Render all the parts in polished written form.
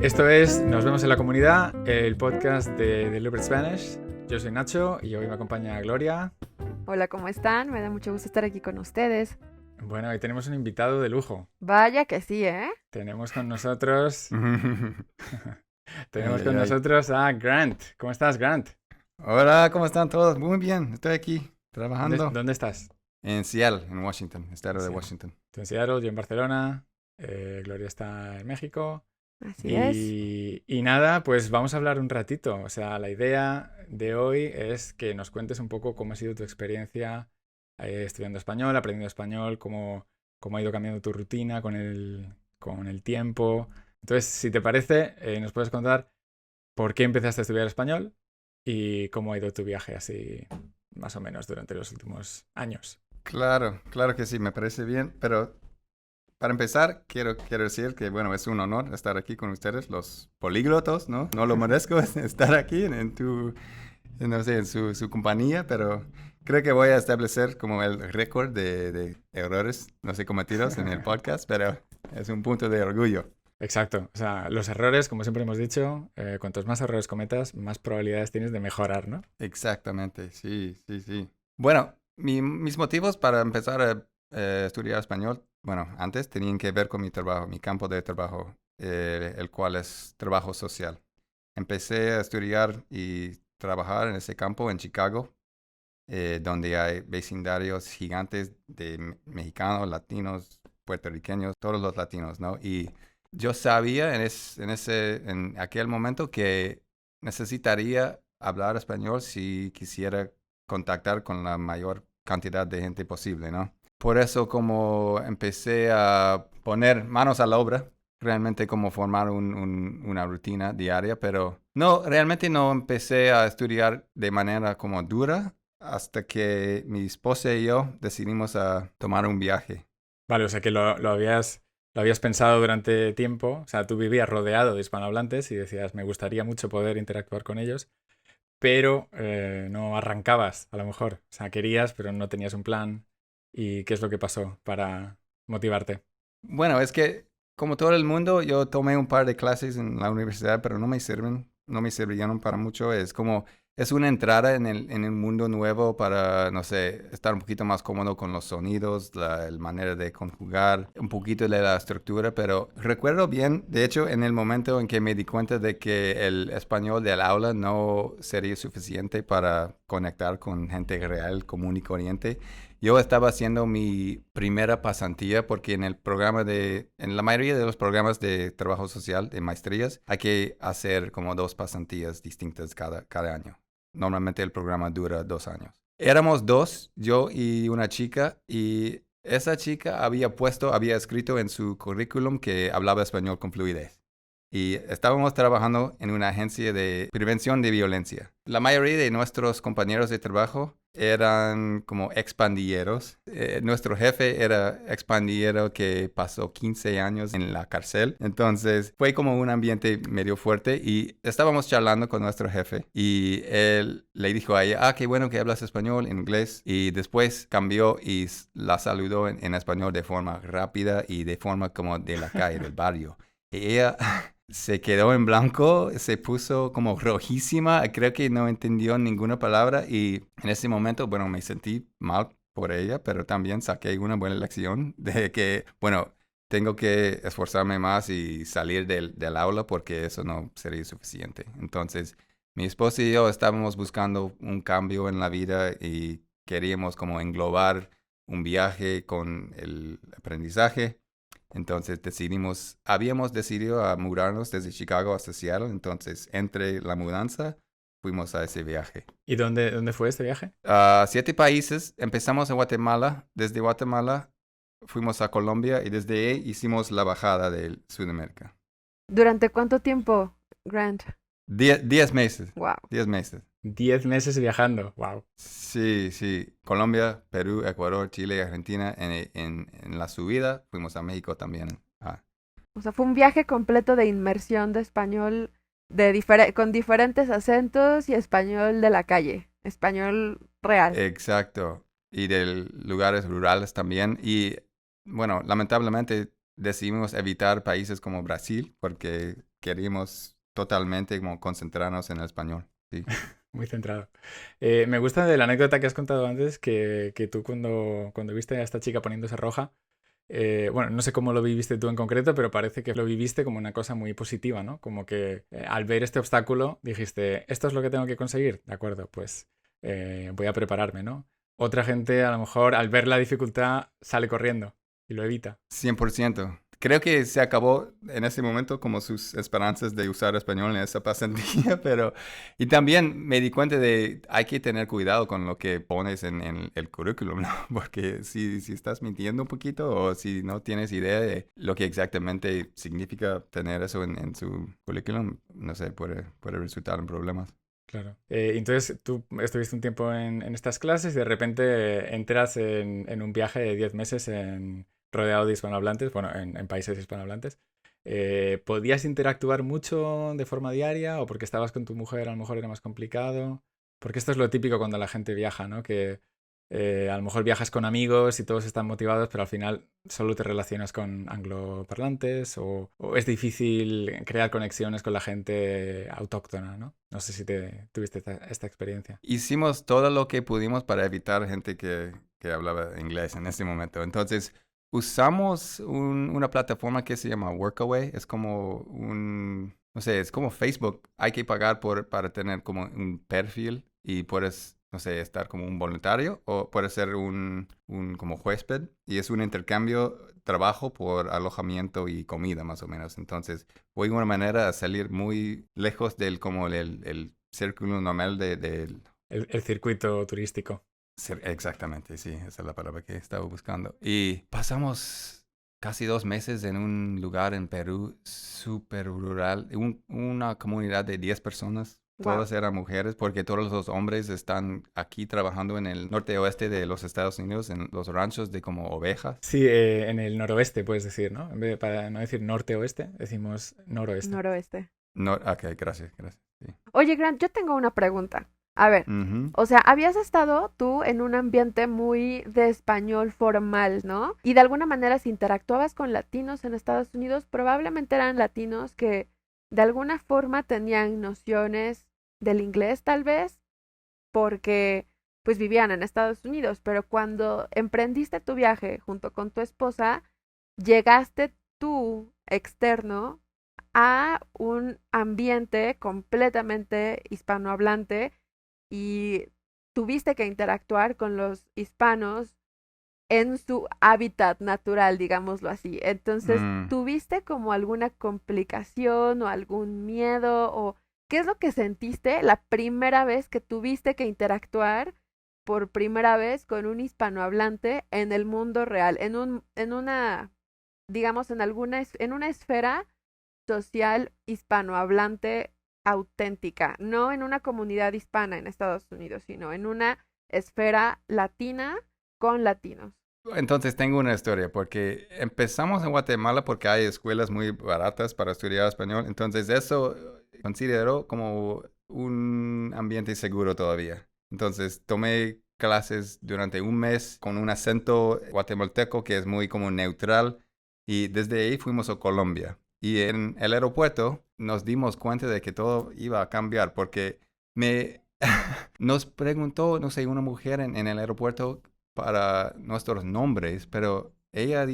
Esto es Nos vemos en la comunidad, el podcast de Deliberate Spanish. Yo soy Nacho y hoy me acompaña Gloria. Hola, ¿cómo están? Me da mucho gusto estar aquí con ustedes. Bueno, hoy tenemos un invitado de lujo. Vaya que sí, ¿eh? Tenemos con nosotros, Ay, ay, ay. a Grant. ¿Cómo estás, Grant? Hola, ¿cómo están todos? Muy bien, estoy aquí trabajando ¿Dónde estás? en Seattle, en Washington, estado de Sí. Washington. Tú en Seattle, yo en Barcelona, Gloria está en México. Así es. Y nada, pues vamos a hablar un ratito. O sea, la idea de hoy es que nos cuentes un poco cómo ha sido tu experiencia estudiando español, aprendiendo español, cómo ha ido cambiando tu rutina con el tiempo. Entonces, si te parece, nos puedes contar por qué empezaste a estudiar español y cómo ha ido tu viaje así, más o menos, durante los últimos años. Claro que sí, me parece bien, pero para empezar, quiero decir que, bueno, es un honor estar aquí con ustedes, los políglotos, ¿no? No lo merezco estar aquí no sé, en su compañía, pero creo que voy a establecer como el récord de errores, no sé, cometidos en el podcast, pero es un punto de orgullo. Exacto. O sea, los errores, como siempre hemos dicho, cuantos más errores cometas, más probabilidades tienes de mejorar, ¿no? Exactamente, sí. Bueno, mis motivos para empezar a estudiar español, bueno, antes tenían que ver con mi trabajo, mi campo de trabajo, el cual es trabajo social. Empecé a estudiar y trabajar en ese campo en Chicago, donde hay vecindarios gigantes de mexicanos, latinos, puertorriqueños, todos los latinos, ¿no? Y yo sabía en aquel momento que necesitaría hablar español si quisiera contactar con la mayor cantidad de gente posible, ¿no? Por eso como empecé a poner manos a la obra, realmente como formar una rutina diaria, pero no, realmente no empecé a estudiar de manera como dura hasta que mi esposa y yo decidimos a tomar un viaje. Vale, o sea que lo habías pensado durante tiempo. O sea, tú vivías rodeado de hispanohablantes y decías, me gustaría mucho poder interactuar con ellos, pero no arrancabas, a lo mejor. O sea, querías, pero no tenías un plan. ¿Y qué es lo que pasó para motivarte? Bueno, es que como todo el mundo, yo tomé un par de clases en la universidad, pero no me sirvieron para mucho. Es una entrada en el mundo nuevo para, no sé, estar un poquito más cómodo con los sonidos, la manera de conjugar, un poquito de la estructura, pero recuerdo bien, de hecho, en el momento en que me di cuenta de que el español del aula no sería suficiente para conectar con gente real, común y corriente. Yo estaba haciendo mi primera pasantía porque en la mayoría de los programas de trabajo social, de maestrías, hay que hacer como 2 pasantías distintas cada año. Normalmente el programa dura 2 años. Éramos dos, yo y una chica, y esa chica había escrito en su currículum que hablaba español con fluidez. Y estábamos trabajando en una agencia de prevención de violencia. La mayoría de nuestros compañeros de trabajo eran como expandilleros. Nuestro jefe era expandillero que pasó 15 años en la cárcel. Entonces fue como un ambiente medio fuerte y estábamos charlando con nuestro jefe y él le dijo a ella, qué bueno que hablas español, en inglés. Y después cambió y la saludó en español de forma rápida y de forma como de la calle, del barrio. Y ella se quedó en blanco, se puso como rojísima, creo que no entendió ninguna palabra y en ese momento, bueno, me sentí mal por ella, pero también saqué una buena lección de que, bueno, tengo que esforzarme más y salir del aula porque eso no sería suficiente. Entonces, mi esposa y yo estábamos buscando un cambio en la vida y queríamos como englobar un viaje con el aprendizaje. Entonces habíamos decidido a mudarnos desde Chicago hasta Seattle. Entonces, entre la mudanza, fuimos a ese viaje. ¿Y dónde fue este viaje? 7 países. Empezamos en Guatemala. Desde Guatemala fuimos a Colombia y desde ahí hicimos la bajada de Sudamérica. ¿Durante cuánto tiempo, Grant? 10 meses. Wow. 10 meses. 10 meses viajando. Wow. Sí. Colombia, Perú, Ecuador, Chile, Argentina. En la subida fuimos a México también. O sea, fue un viaje completo de inmersión de español con diferentes acentos y español de la calle, español real. Exacto. Y de lugares rurales también. Y bueno, lamentablemente decidimos evitar países como Brasil porque queríamos totalmente como concentrarnos en el español. Sí. Muy centrado. Me gusta de la anécdota que has contado antes, que tú cuando viste a esta chica poniéndose roja, bueno, no sé cómo lo viviste tú en concreto, pero parece que lo viviste como una cosa muy positiva, ¿no? Como que al ver este obstáculo dijiste, esto es lo que tengo que conseguir, de acuerdo, pues voy a prepararme, ¿no? Otra gente a lo mejor al ver la dificultad sale corriendo y lo evita. 100%. Creo que se acabó en ese momento como sus esperanzas de usar español en esa pasantía, pero... Y también me di cuenta de hay que tener cuidado con lo que pones en el currículum, ¿no? Porque si estás mintiendo un poquito o si no tienes idea de lo que exactamente significa tener eso en su currículum, no sé, puede resultar en problemas. Claro. Entonces tú estuviste un tiempo en estas clases y de repente entras en un viaje de 10 meses rodeado de hispanohablantes, bueno, en países hispanohablantes. ¿Podías interactuar mucho de forma diaria o porque estabas con tu mujer a lo mejor era más complicado? Porque esto es lo típico cuando la gente viaja, ¿no? Que a lo mejor viajas con amigos y todos están motivados, pero al final solo te relacionas con angloparlantes o es difícil crear conexiones con la gente autóctona, ¿no? No sé si tuviste esta experiencia. Hicimos todo lo que pudimos para evitar gente que hablaba inglés en ese momento. Entonces, usamos una plataforma que se llama Workaway. Es como no sé, es como Facebook. Hay que pagar para tener como un perfil y puedes, no sé, estar como un voluntario o puedes ser un como huésped. Y es un intercambio trabajo por alojamiento y comida, más o menos. Entonces, fue una manera de salir muy lejos del como el círculo normal del... El circuito turístico. Exactamente, sí, esa es la palabra que estaba buscando. Y pasamos casi 2 meses en un lugar en Perú súper rural, una comunidad de 10 personas. Wow. Todas eran mujeres porque todos los hombres están aquí trabajando en el norte oeste de los Estados Unidos, en los ranchos de como ovejas. Sí, en el noroeste puedes decir, ¿no? Para no decir norte-oeste, decimos noroeste. Noroeste. No, ok, gracias. Sí. Oye, Grant, yo tengo una pregunta. A ver, Ujú. o sea, habías estado tú en un ambiente muy de español formal, ¿no? Y de alguna manera si interactuabas con latinos en Estados Unidos, probablemente eran latinos que de alguna forma tenían nociones del inglés, tal vez, porque pues vivían en Estados Unidos, pero cuando emprendiste tu viaje junto con tu esposa, llegaste tú externo a un ambiente completamente hispanohablante y tuviste que interactuar con los hispanos en su hábitat natural, digámoslo así. Entonces, Mm. ¿tuviste como alguna complicación o algún miedo o qué es lo que sentiste la primera vez que tuviste que interactuar por primera vez con un hispanohablante en el mundo real, en una, digamos, en una esfera social hispanohablante auténtica, no en una comunidad hispana en Estados Unidos, sino en una esfera latina con latinos? Entonces tengo una historia, porque empezamos en Guatemala porque hay escuelas muy baratas para estudiar español, entonces eso considero como un ambiente seguro todavía. Entonces tomé clases durante un mes con un acento guatemalteco que es muy como neutral y desde ahí fuimos a Colombia. Y en el aeropuerto nos dimos cuenta de que todo iba a cambiar porque me nos preguntó, no sé, una mujer en el aeropuerto para nuestros nombres, pero ella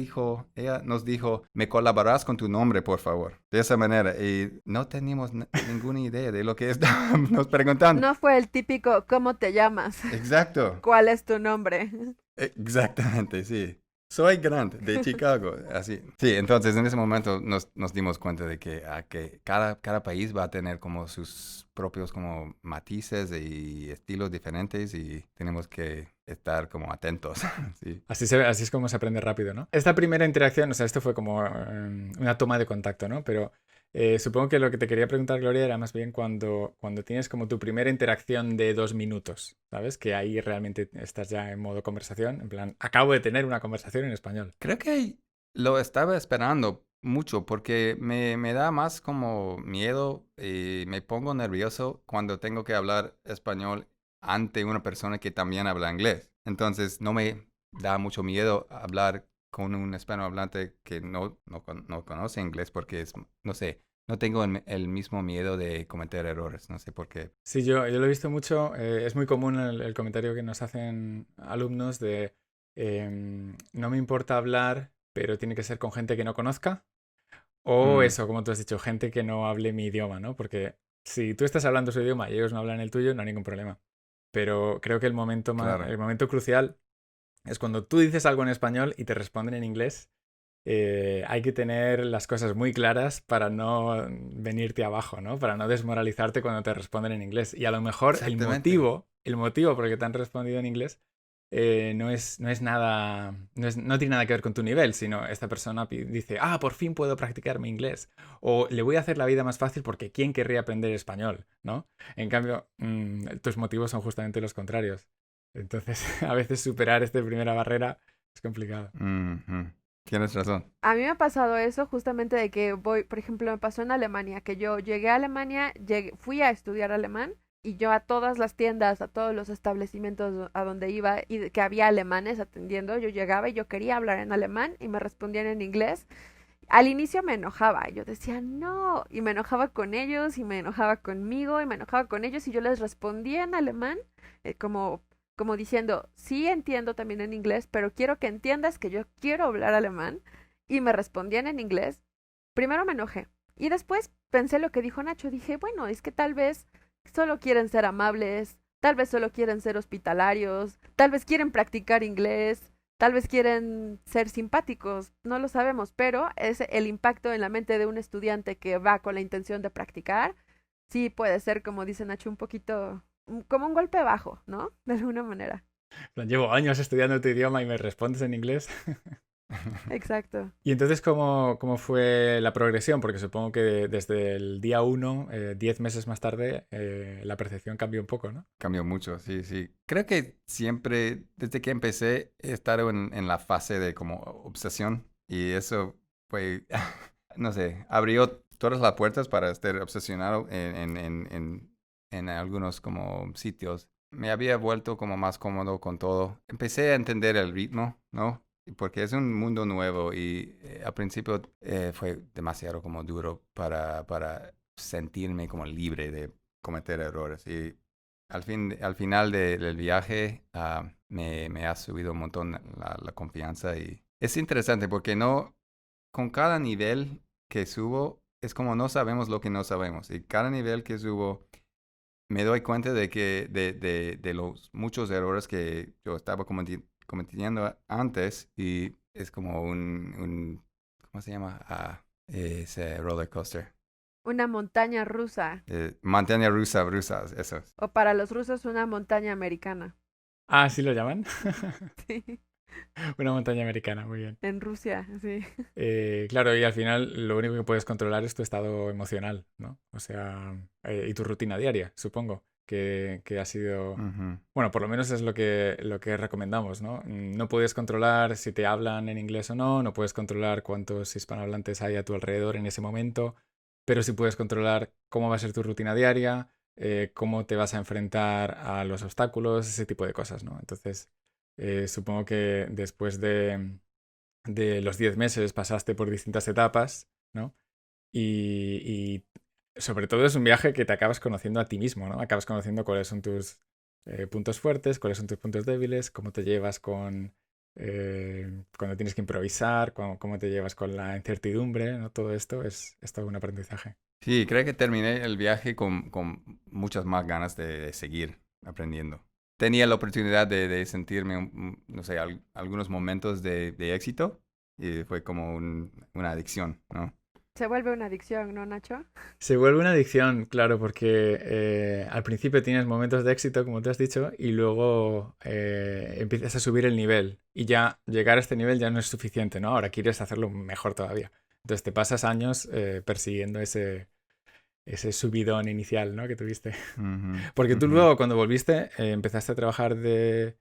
nos dijo, ¿me colaborarás con tu nombre, por favor? De esa manera, y no teníamos ninguna idea de lo que estábamos preguntando. No fue el típico ¿cómo te llamas? Exacto, ¿Cuál es tu nombre? exactamente, sí. Soy Grant, de Chicago, así. Sí, entonces en ese momento nos dimos cuenta de que cada país va a tener como sus propios como matices y estilos diferentes y tenemos que estar como atentos, sí. Así es como se aprende rápido, ¿no? Esta primera interacción, o sea, esto fue como una toma de contacto, ¿no? Pero supongo que lo que te quería preguntar, Gloria, era más bien cuando tienes como tu primera interacción de 2 minutos, ¿sabes? Que ahí realmente estás ya en modo conversación, en plan, acabo de tener una conversación en español. Creo que lo estaba esperando mucho porque me da más como miedo y me pongo nervioso cuando tengo que hablar español ante una persona que también habla inglés. Entonces no me da mucho miedo hablar con un hispanohablante que no conoce inglés porque es, no sé, no tengo el mismo miedo de cometer errores, no sé por qué. Sí, yo lo he visto mucho. Es muy común el comentario que nos hacen alumnos de no me importa hablar, pero tiene que ser con gente que no conozca. O Mm, eso, como tú has dicho, gente que no hable mi idioma, ¿no? Porque si tú estás hablando su idioma y ellos no hablan el tuyo, no hay ningún problema. Pero creo que claro, el momento crucial es cuando tú dices algo en español y te responden en inglés. Hay que tener las cosas muy claras para no venirte abajo, ¿no? Para no desmoralizarte cuando te responden en inglés. Y a lo mejor exactamente. el motivo por el que te han respondido en inglés no es nada, no tiene nada que ver con tu nivel, sino esta persona dice, ah, por fin puedo practicar mi inglés. O le voy a hacer la vida más fácil porque ¿quién querría aprender español, ¿no? En cambio, tus motivos son justamente los contrarios. Entonces, a veces superar esta primera barrera es complicado. Ujú. Tienes razón. A mí me ha pasado eso justamente de que voy, por ejemplo, me pasó en Alemania, que yo llegué a Alemania, fui a estudiar alemán y yo a todas las tiendas, a todos los establecimientos a donde iba y que había alemanes atendiendo, yo llegaba y yo quería hablar en alemán y me respondían en inglés. Al inicio me enojaba, yo decía no, y me enojaba con ellos y me enojaba conmigo y me enojaba con ellos y yo les respondía en alemán como diciendo, sí entiendo también en inglés, pero quiero que entiendas que yo quiero hablar alemán y me respondían en inglés. Primero me enojé y después pensé lo que dijo Nacho, dije, bueno, es que tal vez solo quieren ser amables, tal vez solo quieren ser hospitalarios, tal vez quieren practicar inglés, tal vez quieren ser simpáticos, no lo sabemos, pero es el impacto en la mente de un estudiante que va con la intención de practicar, sí puede ser, como dice Nacho, un poquito como un golpe bajo, ¿no? De alguna manera. Llevo años estudiando tu idioma y me respondes en inglés. Exacto. Y entonces, ¿cómo fue la progresión? Porque supongo que desde el día 1, 10 meses más tarde, la percepción cambió un poco, ¿no? Cambió mucho, sí, sí. Creo que siempre, desde que empecé, he estado en la fase de como obsesión y eso fue, no sé, abrió todas las puertas para estar obsesionado en algunos como sitios. Me había vuelto como más cómodo con todo. Empecé a entender el ritmo, ¿no? Porque es un mundo nuevo y al principio fue demasiado como duro para sentirme como libre de cometer errores. Y al final del viaje me ha subido un montón la confianza y es interesante porque no, con cada nivel que subo es como no sabemos lo que no sabemos y cada nivel que subo me doy cuenta de que de los muchos errores que yo estaba cometiendo antes y es como ¿cómo se llama? Ese roller coaster. Una montaña rusa, Montaña rusa, eso. o para los rusos una montaña americana. Ah, ¿sí lo llaman? Sí, Una montaña americana, muy bien. en Rusia, sí. Claro, y al final lo único que puedes controlar es tu estado emocional, ¿no? O sea, y tu rutina diaria, supongo, que ha sido... Ujú. Bueno, por lo menos es lo que recomendamos, ¿no? No puedes controlar si te hablan en inglés o no, no puedes controlar cuántos hispanohablantes hay a tu alrededor en ese momento, pero sí puedes controlar cómo va a ser tu rutina diaria, cómo te vas a enfrentar a los obstáculos, ese tipo de cosas, ¿no? Entonces, supongo que después de los 10 meses pasaste por distintas etapas, ¿no? Y sobre todo es un viaje que te acabas conociendo a ti mismo, ¿no? Acabas conociendo cuáles son tus puntos fuertes, cuáles son tus puntos débiles, cómo te llevas con cuando tienes que improvisar, cómo te llevas con la incertidumbre, ¿no? Todo esto es todo un aprendizaje. Sí, creo que terminé el viaje con muchas más ganas de seguir aprendiendo. Tenía la oportunidad de sentirme, no sé, algunos momentos de éxito y fue como una adicción, ¿no? Se vuelve una adicción, ¿no, Nacho? Se vuelve una adicción, claro, porque al principio tienes momentos de éxito, como te has dicho, y luego empiezas a subir el nivel. Y ya llegar a este nivel ya no es suficiente, ¿no? Ahora quieres hacerlo mejor todavía. Entonces te pasas años persiguiendo ese subidón inicial, ¿no? Que tuviste. Ujú, Porque tú ujú. luego, cuando volviste, empezaste a trabajar de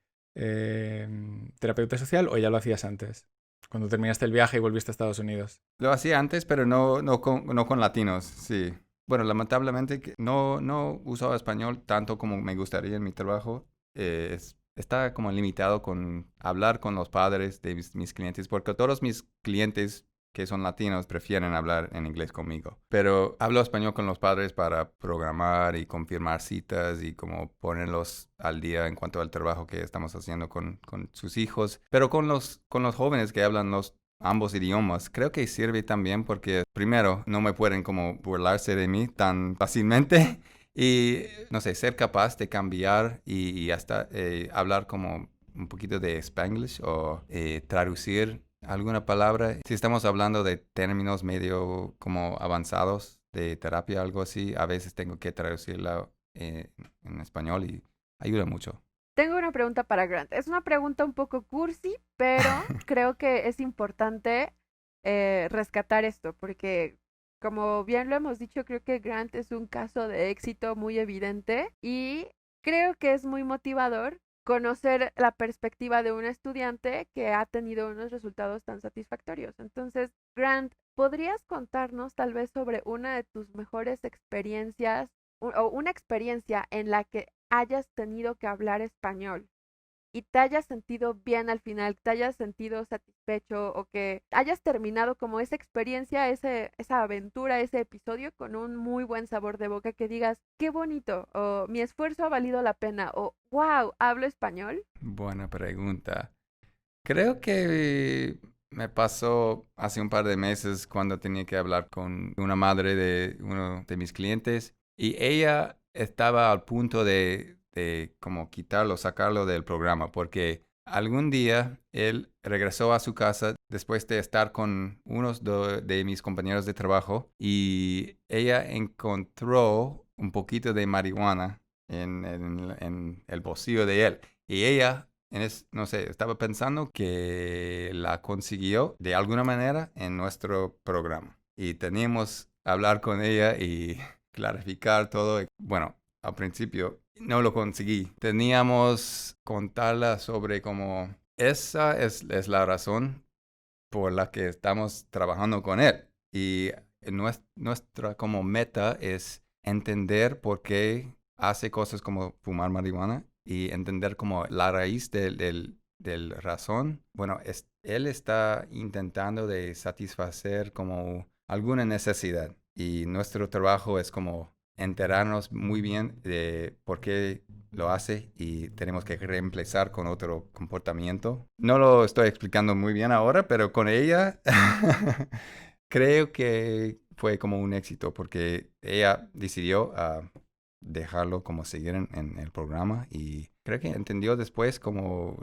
terapeuta social o ya lo hacías antes. Cuando terminaste el viaje y volviste a Estados Unidos. Lo hacía antes, pero no con latinos, sí. Bueno, lamentablemente que no usaba español tanto como me gustaría en mi trabajo. Es está como limitado con hablar con los padres de mis clientes, porque todos mis clientes que son latinos prefieren hablar en inglés conmigo. Pero hablo español con los padres para programar y confirmar citas y como ponerlos al día en cuanto al trabajo que estamos haciendo con sus hijos. Pero con los jóvenes que hablan ambos idiomas, creo que sirve también porque primero no me pueden como burlarse de mí tan fácilmente y no sé, ser capaz de cambiar y hasta hablar como un poquito de Spanglish o traducir alguna palabra. Si estamos hablando de términos medio como avanzados de terapia, algo así, a veces tengo que traducirla en español y ayuda mucho. Tengo una pregunta para Grant. Es una pregunta un poco cursi, pero creo que es importante rescatar esto, porque como bien lo hemos dicho, creo que Grant es un caso de éxito muy evidente y creo que es muy motivador conocer la perspectiva de un estudiante que ha tenido unos resultados tan satisfactorios. Entonces, Grant, ¿podrías contarnos tal vez sobre una de tus mejores experiencias o una experiencia en la que hayas tenido que hablar español y te hayas sentido bien al final, te hayas sentido satisfecho o que hayas terminado como esa experiencia, esa aventura, ese episodio con un muy buen sabor de boca, que digas, qué bonito, o mi esfuerzo ha valido la pena, o wow, hablo español? Buena pregunta. Creo que me pasó hace un par de meses cuando tenía que hablar con una madre de uno de mis clientes y ella estaba al punto de como quitarlo, sacarlo del programa, porque algún día él regresó a su casa después de estar con unos de mis compañeros de trabajo y ella encontró un poquito de marihuana en el bolsillo de él. Y ella no sé, estaba pensando que la consiguió de alguna manera en nuestro programa. Y teníamos que hablar con ella y clarificar todo. Bueno, al principio no lo conseguí. Teníamos que contarla sobre cómo esa es la razón por la que estamos trabajando con él. Y nuestra como meta es entender por qué hace cosas como fumar marihuana y entender como la raíz del razón. Bueno, él está intentando de satisfacer como alguna necesidad y nuestro trabajo es como enterarnos muy bien de por qué lo hace y tenemos que reemplazar con otro comportamiento. No lo estoy explicando muy bien ahora, pero con ella creo que fue como un éxito porque ella decidió dejarlo como seguir en el programa y creo que entendió después como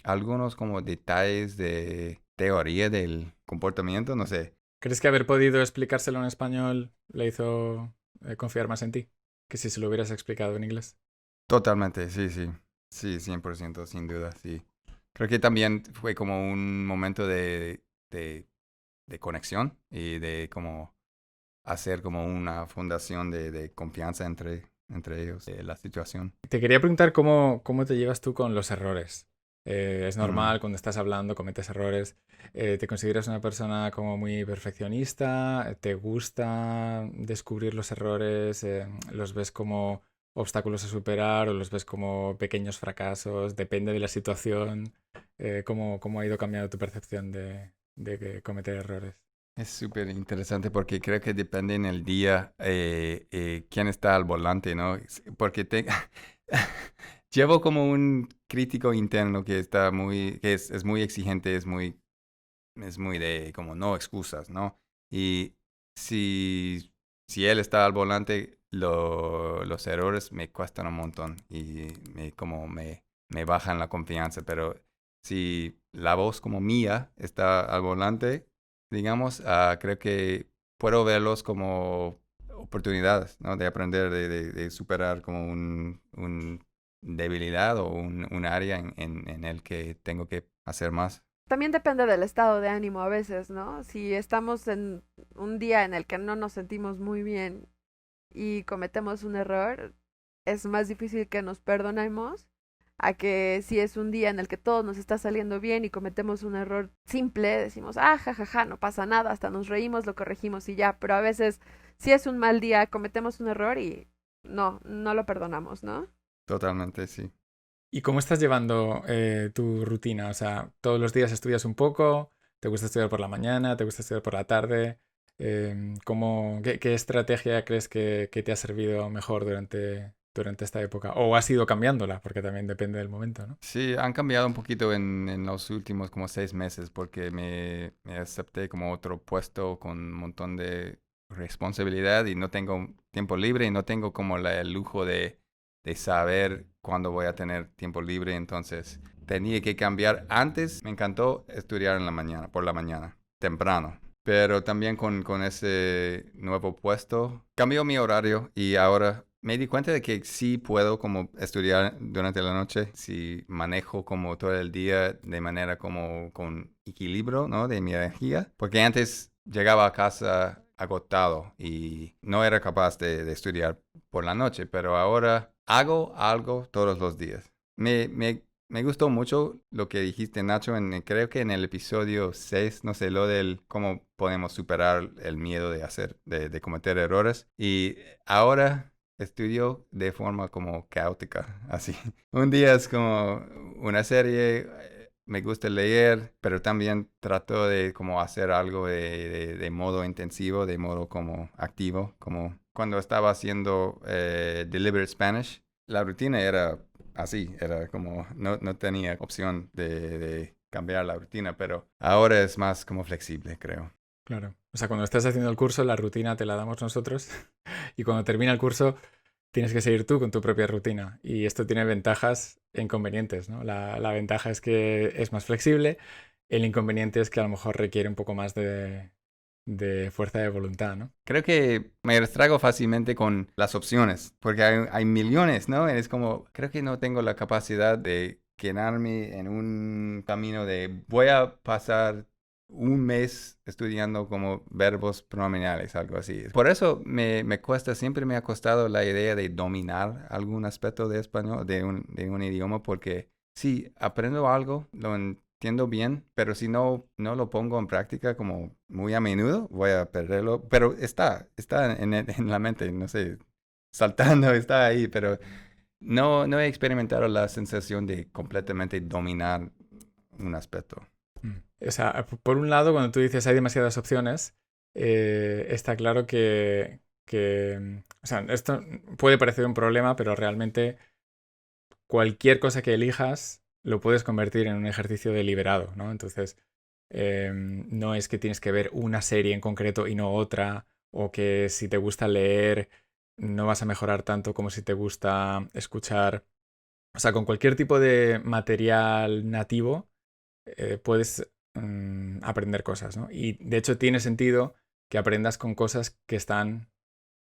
algunos como detalles de teoría del comportamiento, no sé. ¿Crees que haber podido explicárselo en español le hizo confiar más en ti que si se lo hubieras explicado en inglés? Totalmente, sí, sí. Sí, 100%, sin duda, sí. Creo que también fue como un momento de conexión y de como hacer como una fundación de confianza entre ellos, la situación. Te quería preguntar cómo te llevas tú con los errores. Es Mm. normal, cuando estás hablando cometes errores. ¿Te consideras una persona como muy perfeccionista? ¿Te gusta descubrir los errores? ¿Los ves como obstáculos a superar o los ves como pequeños fracasos? Depende de la situación. ¿Cómo ha ido cambiando tu percepción de cometer errores? Es súper interesante porque creo que depende en el día quién está al volante, ¿no? Porque llevo como un crítico interno que está que es muy exigente, es muy de como no excusas, ¿no? Y si él está al volante, los errores me cuestan un montón y me bajan la confianza, pero si la voz como mía está al volante, digamos, creo que puedo verlos como oportunidades, ¿no? De aprender, de superar como un debilidad o un área en el que tengo que hacer más. También depende del estado de ánimo a veces, ¿no? Si estamos en un día en el que no nos sentimos muy bien y cometemos un error, es más difícil que nos perdonemos a que si es un día en el que todo nos está saliendo bien y cometemos un error simple, decimos, ah, jajaja, no pasa nada, hasta nos reímos, lo corregimos y ya, pero a veces si es un mal día, cometemos un error y no lo perdonamos, ¿no? Totalmente, sí. ¿Y cómo estás llevando tu rutina? O sea, ¿todos los días estudias un poco? ¿Te gusta estudiar por la mañana? ¿Te gusta estudiar por la tarde? ¿Qué estrategia crees que te ha servido mejor durante esta época? ¿O has ido cambiándola? Porque también depende del momento, ¿no? Sí, han cambiado un poquito en los últimos como 6 meses porque me acepté como otro puesto con un montón de responsabilidad y no tengo tiempo libre y no tengo como el lujo de saber cuándo voy a tener tiempo libre. Entonces tenía que cambiar. Antes me encantó estudiar en la mañana, por la mañana, temprano. Pero también con ese nuevo puesto cambió mi horario y ahora me di cuenta de que sí puedo como estudiar durante la noche si manejo como todo el día de manera como con equilibrio, ¿no? De mi energía. Porque antes llegaba a casa agotado y no era capaz de estudiar por la noche, pero ahora hago algo todos los días. Me gustó mucho lo que dijiste, Nacho, creo que en el episodio 6, no sé, lo del cómo podemos superar el miedo de cometer errores. Y ahora estudio de forma como caótica, así. Un día es como una serie, me gusta leer, pero también trato de como hacer algo de modo intensivo, de modo como activo, como cuando estaba haciendo Deliberate Spanish. La rutina era así, era como, no tenía opción de cambiar la rutina, pero ahora es más como flexible, creo. Claro. O sea, cuando estás haciendo el curso, la rutina te la damos nosotros y cuando termina el curso tienes que seguir tú con tu propia rutina. Y esto tiene ventajas e inconvenientes, ¿no? La ventaja es que es más flexible, el inconveniente es que a lo mejor requiere un poco más de fuerza de voluntad, ¿no? Creo que me distraigo fácilmente con las opciones, porque hay millones, ¿no? Es como, creo que no tengo la capacidad de quedarme en un camino de voy a pasar un mes estudiando como verbos pronominales, algo así. Por eso me cuesta, siempre me ha costado la idea de dominar algún aspecto de español, de un idioma, porque si aprendo algo, lo entiendo bien, pero si no lo pongo en práctica como muy a menudo, voy a perderlo. Pero está en la mente, no sé, saltando, está ahí, pero no he experimentado la sensación de completamente dominar un aspecto. O sea, por un lado, cuando tú dices hay demasiadas opciones, está claro o sea, esto puede parecer un problema, pero realmente cualquier cosa que elijas lo puedes convertir en un ejercicio deliberado, ¿no? Entonces, no es que tienes que ver una serie en concreto y no otra, o que si te gusta leer no vas a mejorar tanto como si te gusta escuchar. O sea, con cualquier tipo de material nativo puedes aprender cosas, ¿no? Y de hecho tiene sentido que aprendas con cosas que están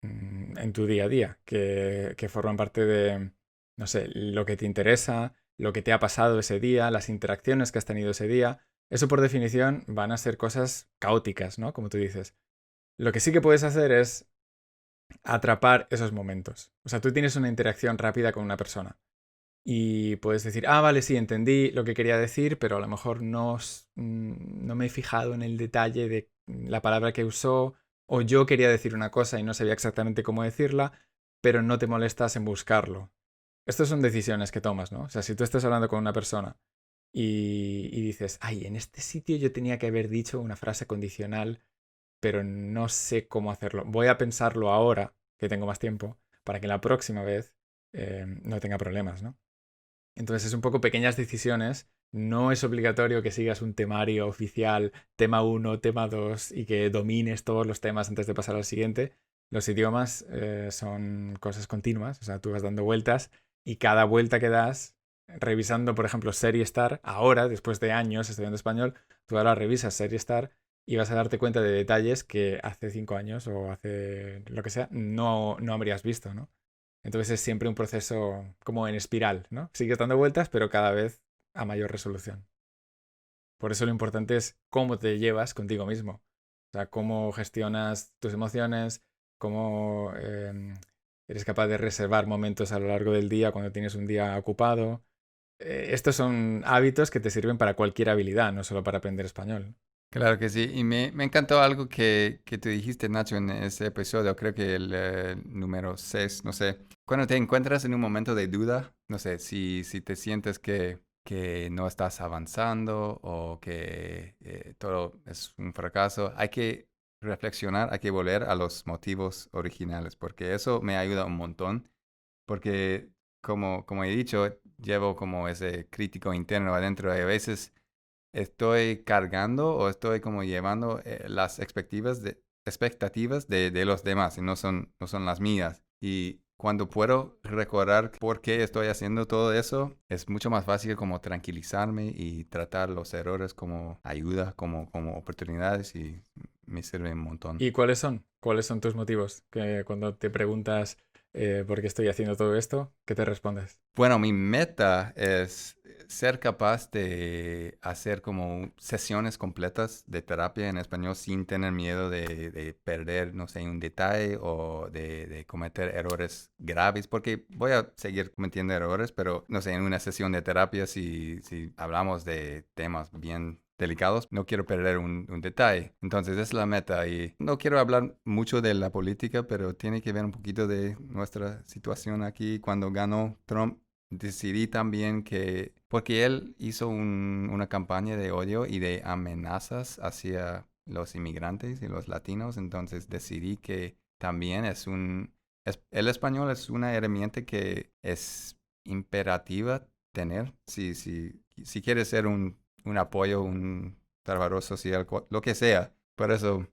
en tu día a día, que forman parte de, no sé, lo que te interesa, lo que te ha pasado ese día, las interacciones que has tenido ese día. Eso por definición van a ser cosas caóticas, ¿no? Como tú dices. Lo que sí que puedes hacer es atrapar esos momentos. O sea, tú tienes una interacción rápida con una persona y puedes decir, ah, vale, sí, entendí lo que quería decir, pero a lo mejor no me he fijado en el detalle de la palabra que usó, o yo quería decir una cosa y no sabía exactamente cómo decirla, pero no te molestas en buscarlo. Estas son decisiones que tomas, ¿no? O sea, si tú estás hablando con una persona y dices, ay, en este sitio yo tenía que haber dicho una frase condicional, pero no sé cómo hacerlo. Voy a pensarlo ahora, que tengo más tiempo, para que la próxima vez no tenga problemas, ¿no? Entonces es un poco pequeñas decisiones. No es obligatorio que sigas un temario oficial, tema 1, tema 2 y que domines todos los temas antes de pasar al siguiente. Los idiomas son cosas continuas, o sea, tú vas dando vueltas y cada vuelta que das, revisando, por ejemplo, Serie Star, ahora, después de años estudiando español, tú ahora revisas Serie Star y vas a darte cuenta de detalles que hace 5 años o hace lo que sea no habrías visto, ¿no? Entonces es siempre un proceso como en espiral, ¿no? Sigues dando vueltas, pero cada vez a mayor resolución. Por eso lo importante es cómo te llevas contigo mismo. O sea, cómo gestionas tus emociones, cómo eres capaz de reservar momentos a lo largo del día cuando tienes un día ocupado. Estos son hábitos que te sirven para cualquier habilidad, no solo para aprender español. Claro que sí, y me encantó algo que tú dijiste, Nacho, en ese episodio, creo que el número 6, no sé, cuando te encuentras en un momento de duda, no sé, si te sientes que no estás avanzando o que todo es un fracaso, hay que reflexionar, hay que volver a los motivos originales, porque eso me ayuda un montón, porque como he dicho, llevo como ese crítico interno adentro y a veces estoy cargando o estoy como llevando las expectativas de los demás y no son las mías. Y cuando puedo recordar por qué estoy haciendo todo eso, es mucho más fácil como tranquilizarme y tratar los errores como ayuda, como oportunidades y me sirve un montón. ¿Y cuáles son? ¿Cuáles son tus motivos? Que cuando te preguntas por qué estoy haciendo todo esto, ¿qué te respondes? Bueno, mi meta es ser capaz de hacer como sesiones completas de terapia en español sin tener miedo de perder, no sé, un detalle o de cometer errores graves, porque voy a seguir cometiendo errores, pero no sé, en una sesión de terapia, si hablamos de temas bien delicados, no quiero perder un detalle. Entonces, esa es la meta y no quiero hablar mucho de la política, pero tiene que ver un poquito de nuestra situación aquí. Cuando ganó Trump, decidí también que, porque él hizo una campaña de odio y de amenazas hacia los inmigrantes y los latinos, entonces decidí que también el español es una herramienta que es imperativa tener si quieres ser un apoyo, un trabajador social, lo que sea. Por eso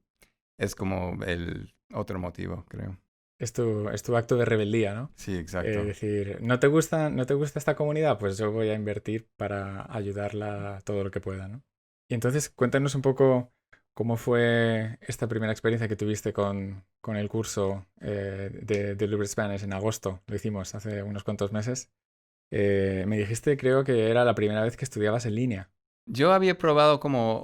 es como el otro motivo, creo. Es tu acto de rebeldía, ¿no? Sí, exacto. Decir, ¿no te gusta esta comunidad? Pues yo voy a invertir para ayudarla todo lo que pueda, ¿no? Y entonces cuéntanos un poco cómo fue esta primera experiencia que tuviste con el curso de Libre Spanish en agosto. Lo hicimos hace unos cuantos meses. Me dijiste, creo que era la primera vez que estudiabas en línea. Yo había probado como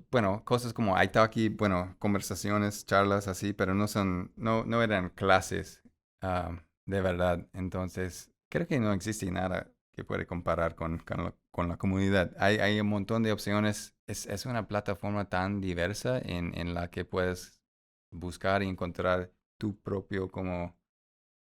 bueno, cosas como Italki, bueno, conversaciones, charlas así, pero no eran clases de verdad. Entonces, creo que no existe nada que puede comparar con la comunidad. Hay un montón de opciones. Es una plataforma tan diversa en la que puedes buscar y encontrar tu propio como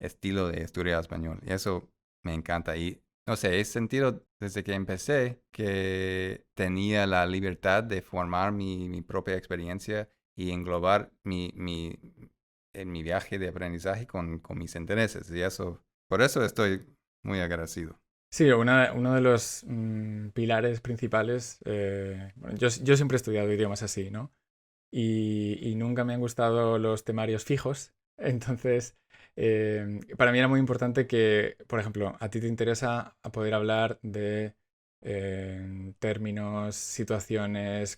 estilo de estudiar español. Y eso me encanta. Y no sé, he sentido desde que empecé que tenía la libertad de formar mi propia experiencia y englobar en mi viaje de aprendizaje con mis intereses. Y eso, por eso estoy muy agradecido. Sí, uno de los pilares principales, bueno, yo siempre he estudiado idiomas así, ¿no? Y nunca me han gustado los temarios fijos. Entonces, para mí era muy importante que, por ejemplo, a ti te interesa a poder hablar de términos, situaciones,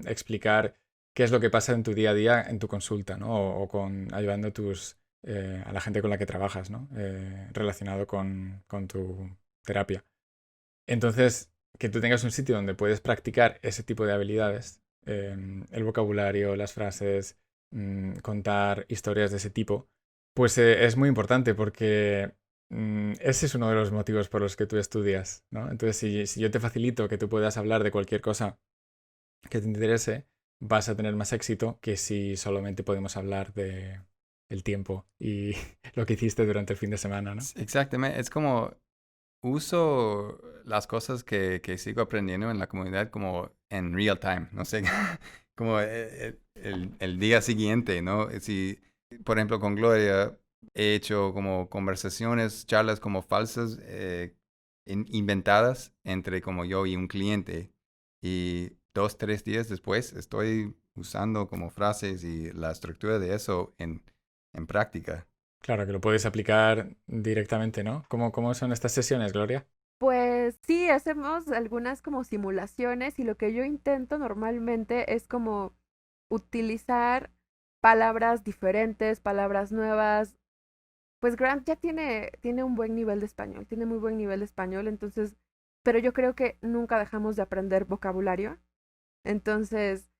explicar qué es lo que pasa en tu día a día en tu consulta, ¿no? O con ayudando a la gente con la que trabajas, ¿no? Relacionado con tu terapia. Entonces, que tú tengas un sitio donde puedes practicar ese tipo de habilidades, el vocabulario, las frases, contar historias de ese tipo, pues es muy importante porque ese es uno de los motivos por los que tú estudias, ¿no? Entonces, si yo te facilito que tú puedas hablar de cualquier cosa que te interese, vas a tener más éxito que si solamente podemos hablar de el tiempo y lo que hiciste durante el fin de semana, ¿no? Exactamente, es como uso las cosas que sigo aprendiendo en la comunidad como en real time, no sé, como el día siguiente, ¿no? Si, por ejemplo, con Gloria he hecho como conversaciones, charlas como falsas, inventadas entre como yo y un cliente. Y 2, 3 días después estoy usando como frases y la estructura de eso en práctica. Claro, que lo puedes aplicar directamente, ¿no? ¿Cómo son estas sesiones, Gloria? Pues sí, hacemos algunas como simulaciones y lo que yo intento normalmente es como utilizar palabras diferentes, palabras nuevas. Pues Grant ya tiene un buen nivel de español, tiene muy buen nivel de español, entonces, pero yo creo que nunca dejamos de aprender vocabulario. Entonces,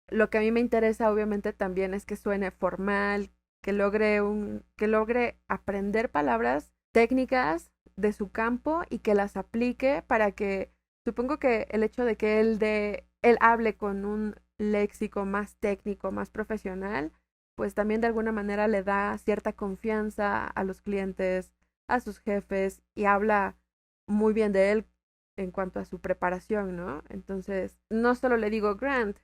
lo que a mí me interesa obviamente también es que suene formal, que logre aprender palabras técnicas de su campo y que las aplique para que, supongo que el hecho de que él hable con un léxico más técnico, más profesional, pues también de alguna manera le da cierta confianza a los clientes, a sus jefes y habla muy bien de él en cuanto a su preparación, ¿no? Entonces, no solo le digo Grant,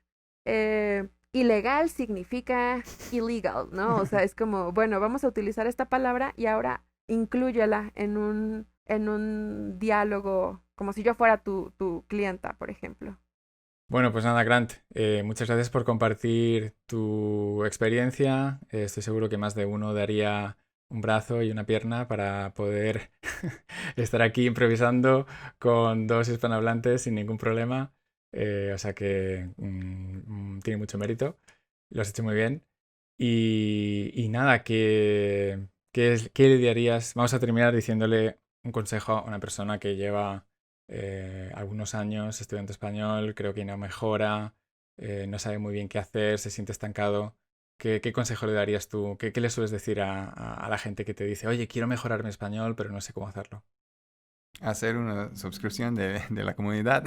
ilegal significa illegal, ¿no? O sea, es como, bueno, vamos a utilizar esta palabra y ahora inclúyela en un diálogo, como si yo fuera tu clienta, por ejemplo. Bueno, pues nada, Grant, muchas gracias por compartir tu experiencia. Estoy seguro que más de uno daría un brazo y una pierna para poder estar aquí improvisando con dos hispanohablantes sin ningún problema. O sea que tiene mucho mérito. Lo has hecho muy bien. Y nada, ¿qué le darías? Vamos a terminar diciéndole un consejo a una persona que lleva algunos años estudiando español, creo que no mejora, no sabe muy bien qué hacer, se siente estancado. ¿Qué consejo le darías tú? ¿Qué le sueles decir a la gente que te dice, oye, quiero mejorar mi español, pero no sé cómo hacerlo? Hacer una suscripción de la comunidad.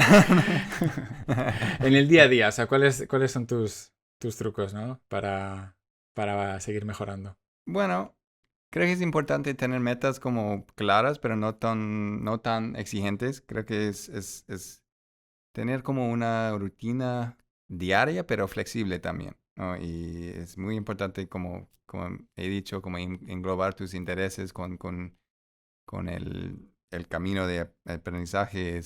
En el día a día, o sea, ¿cuáles son tus trucos, ¿no? Para seguir mejorando. Bueno, creo que es importante tener metas como claras, pero no tan exigentes. Creo que es tener como una rutina diaria, pero flexible también, ¿no? Y es muy importante, como he dicho, como englobar tus intereses con el camino de aprendizaje.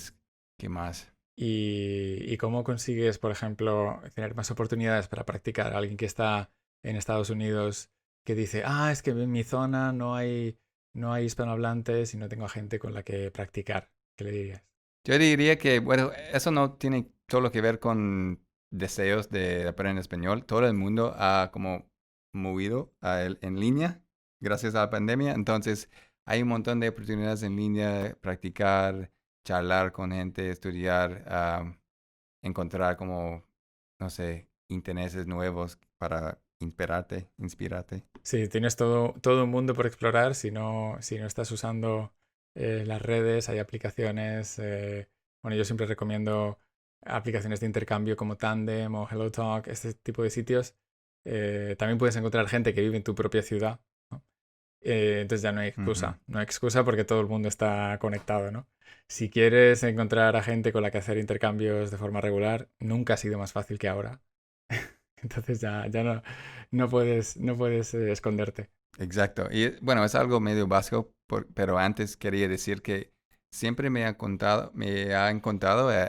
¿Qué más? ¿Y cómo consigues, por ejemplo, tener más oportunidades para practicar? Alguien que está en Estados Unidos que dice, es que en mi zona no hay hispanohablantes y no tengo gente con la que practicar. ¿Qué le dirías? Yo diría que, bueno, eso no tiene todo que ver con deseos de aprender español. Todo el mundo ha como movido en línea gracias a la pandemia. Entonces, hay un montón de oportunidades en línea, practicar, charlar con gente, estudiar, encontrar como, no sé, intereses nuevos para inspirarte. Sí, tienes todo un mundo por explorar si no estás usando las redes, hay aplicaciones. Bueno, yo siempre recomiendo aplicaciones de intercambio como Tandem o HelloTalk, este tipo de sitios. También puedes encontrar gente que vive en tu propia ciudad, ¿no? Entonces ya no hay Ujú. excusa. No hay excusa porque todo el mundo está conectado, ¿no? Si quieres encontrar a gente con la que hacer intercambios de forma regular, nunca ha sido más fácil que ahora. Entonces ya no puedes esconderte. Exacto. Y bueno, es algo medio básico, pero antes quería decir que siempre me ha encantado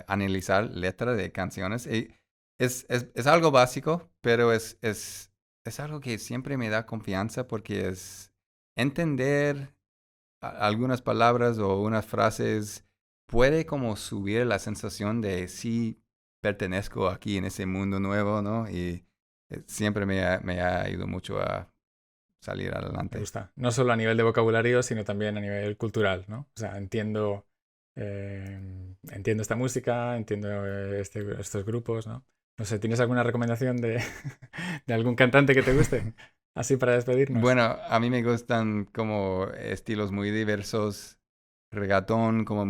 analizar letras de canciones. Y es algo básico, pero es algo que siempre me da confianza porque es entender algunas palabras o unas frases puede como subir la sensación de sí pertenezco aquí en ese mundo nuevo, ¿no? Y siempre me ha ayudado mucho a salir Me adelante. gusta. No solo a nivel de vocabulario, sino también a nivel cultural, ¿no? O sea, entiendo esta música, entiendo estos grupos, ¿no? No sé, ¿tienes alguna recomendación de, de algún cantante que te guste? Así para despedirnos. Bueno, a mí me gustan como estilos muy diversos, reggaetón, como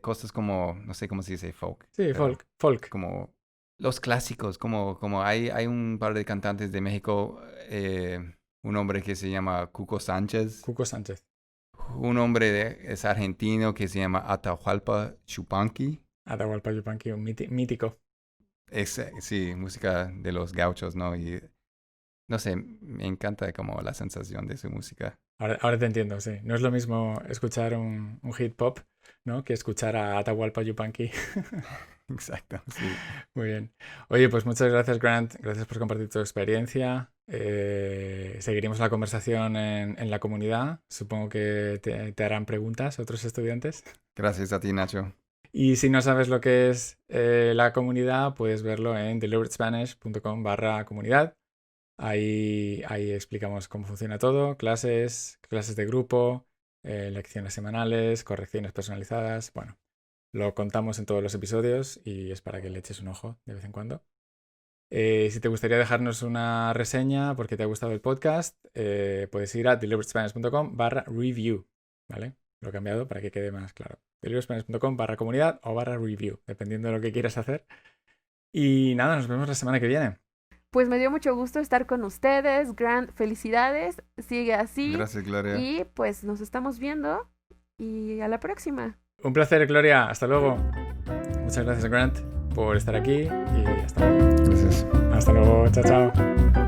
cosas como, no sé cómo se dice folk, Sí, pero folk. como los clásicos, como hay un par de cantantes de México, un hombre que se llama Cuco Sánchez, Cuco Sánchez. un hombre es argentino que se llama Atahualpa Chupanqui. Atahualpa Yupanqui, un mítico. Sí, música de los gauchos, ¿no? Y no sé, me encanta como la sensación de su música. Ahora te entiendo, sí. No es lo mismo escuchar un hip hop, ¿no? Que escuchar a Atahualpa Yupanqui. Exacto, sí. Muy bien. Oye, pues muchas gracias, Grant. Gracias por compartir tu experiencia. Seguiremos la conversación en la comunidad. Supongo que te harán preguntas otros estudiantes. Gracias a ti, Nacho. Y si no sabes lo que es la comunidad, puedes verlo en deliberatespanish.com/comunidad. Ahí explicamos cómo funciona todo, clases de grupo, lecciones semanales, correcciones personalizadas. Bueno, lo contamos en todos los episodios y es para que le eches un ojo de vez en cuando. Si te gustaría dejarnos una reseña porque te ha gustado el podcast, puedes ir a deliberatespanish.com/review, ¿vale? Lo he cambiado para que quede más claro. deliberatespanish.com/comunidad o /review, dependiendo de lo que quieras hacer. Y nada, nos vemos la semana que viene. Pues me dio mucho gusto estar con ustedes. Grant, felicidades. Sigue así. Gracias, Gloria. Y pues nos estamos viendo. Y a la próxima. Un placer, Gloria. Hasta luego. Muchas gracias, Grant, por estar aquí y hasta luego. Gracias. Hasta luego. Chao, chao.